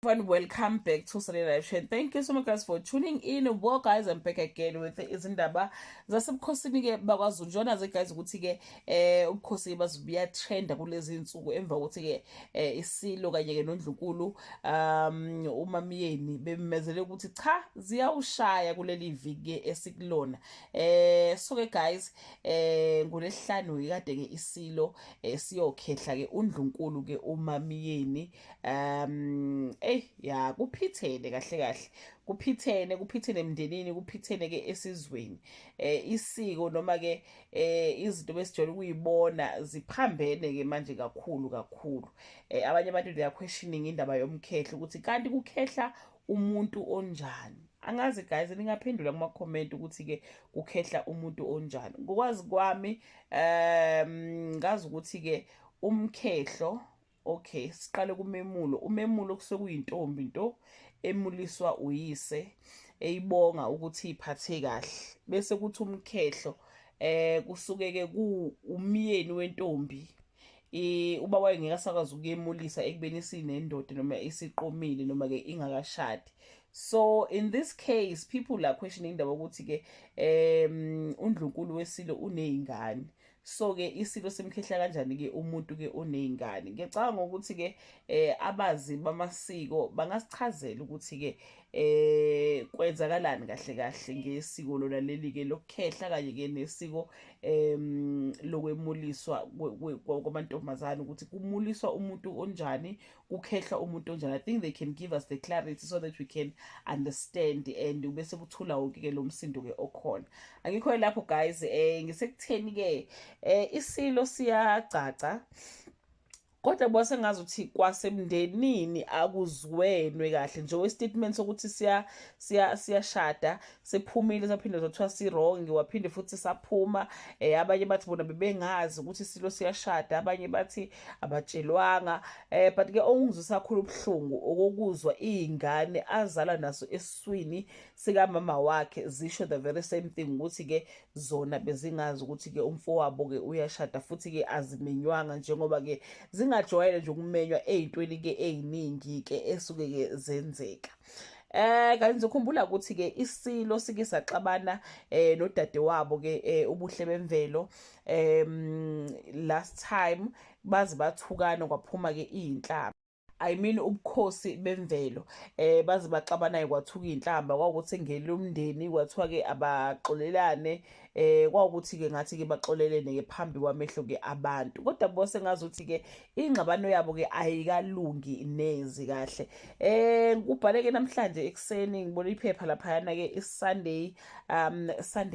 everyone, welcome back to Sunday Live Show. Thank you so much guys for tuning in. Well guys, I'm back again with izindaba zasebukhosini ke bakwaZulu. Njona ze guys ukuthi ke ubukhosi bazubiya trend kulezi insuku emva ukuthi ke isilo kanye ke noNdlunkulu umamiyeni bemezele ukuthi cha ziyawushaya kuleli viki esikulona. So ke guys ngolesihlanu ikade ke isilo siyokhehla ke uNdlunkulu ke umamiyeni ya kuphithene kahle kuphithene emndenini, kuphithene ke esizweni. Isiko noma ke izinto besijwayele ukuyibona ziphambene ke manje kakhulu. Abanye abantu they are questioning indaba yomkhehlo ukuthi kanti kukhehla umuntu onjani. Angazi guys, ningaphendula kuma comment ukuthi ke kukhehla umuntu onjani. Ngokwazi kwami ngazi ukuthi ke umkhehlo, okay, siqale kumemulo. Umemulo kusekuyintombi into emuliswa uyise eyibonga ukuthi iphathe kahle, bese kuthi umkhehlo kusuke ke umyeni wentombi uba wayengeke asakwazi ukuyemulisa ekubeni sinendoda noma isiqomile noma ke ingakashadi. So in this case people are questioning indaba ukuthi ke uNdlunkulu wesilo unezingane. So ke isilo semkhehla kanjani ke umuntu ke onezingane. Ngiyacabanga ukuthi ke abazi bamasiko bangasichazela ukuthi ke kwenzakalani kahle ngesiko lona leli ke lokukhehla kanye ke nesiko lokwemuliswa kwamantombazane ukuthi kumuliswa umuntu onjani, kukhehla umuntu onjani. I think they can give us the clarity so that we can understand and bese kuthula wonke ke lo msindo ke okhona. Angikho lapho guys, ngisekutheni ke isilo siyacaca kodwa bose ngazi ukuthi kwasemndenini akuzwenwe kahle nje statement sokuthi siyashada sephumile saphinde zathiwa si wrong waphinde futhi saphuma. Abanye bathi bona bebengazi ukuthi isilo siyashada, abanye bathi abatshelwanga. But ke ongizwisa kakhulu ubhlungu okokuzwa izingane azala naso esiswini sika mama wakhe zisho the very same thing ukuthi ke zona bezingazi ukuthi ke umfowabo ke uyashada futhi ke azimenywanga njengoba ke ngajwayele nje ukumenywa ezintweni ke eziningi ke esuke ke zenzeka. Kanti ngizokhumbula ukuthi ke isilo sike saxabana nodade wabo ke ubuhle bemvelo last time bazi bathukana kwaphuma ke izinhlamba. I mean ubukhosi bemvelo bazi baxabana kwathuka izinhlamba kwakuthi ngele umndeni kwathiwa ke abaxolelane. Kwawukuthi ke ngathi ke baxolelene ke phambi kwamehlo ke abantu, kodwa bose ngazi ukuthi ke ingxabano yabo ke ayikalungi nezi kahle. Kubhaleke namhlanje ekseni ngibona iphepha laphayana ke Sunday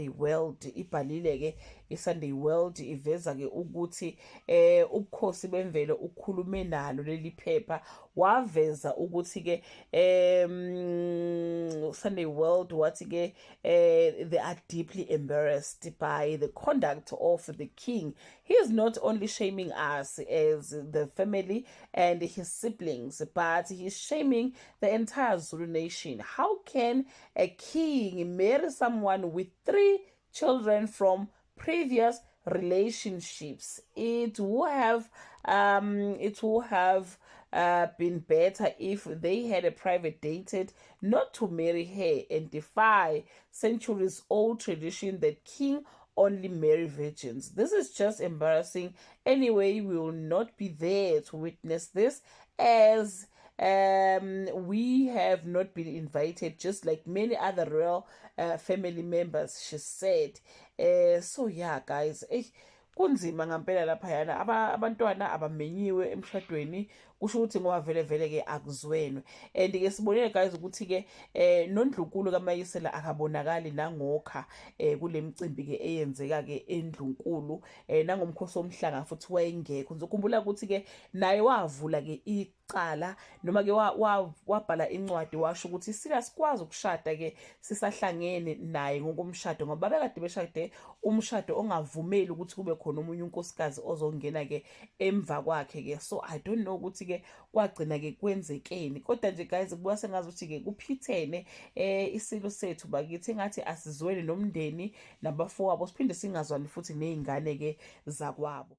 World ibhalile ke iSunday World iveza ke ukuthi ubukhosi bemvelo ukhulume nalo leli phepha waveza ukuthi ke Sunday World wathi ke they are deeply embarrassed by the conduct of the king. He is not only shaming us as the family and his siblings, but he's shaming the entire Zulu nation. How can a king marry someone with 3 children from previous relationships? It will have been better if they had a private dated, not to marry her and defy centuries old tradition that king only marry virgins. This is just embarrassing. Anyway, we will not be there to witness this as we have not been invited, just like many other royal family members, she said. So yeah guys, kunzima ngampela laphayana abantwana abamenyiwe emshadweni kusho ukuthi ngoba vele ke akuzwenwe. And ke sibonile guys ukuthi ke noNdlunkulu kaMayisela akabonakali nangokha kule micimbi ke eyenzeka ke eNdlunkulu nangomkhosi womhlanga futhi wayengekho. Ngizokhumbula ukuthi ke naye wavula ke icala noma ke wabhala incwadi washo ukuthi sikwazi ukushada ke sisahlangene naye ngokomshado ngoba bekade beshade umshado ongavumeli ukuthi kube khona omunye unkosikazi ozongena ke emva kwakhe ke. So I don't know ukuthi ke kwagcina ke kwenzekeni, kodwa nje guys kubuka sengazi ukuthi ke kuphithene isilo sethu bakithi engathi asizweni nomndeni nabafowabo siphinde singazwani futhi nezingane ke zakwabo.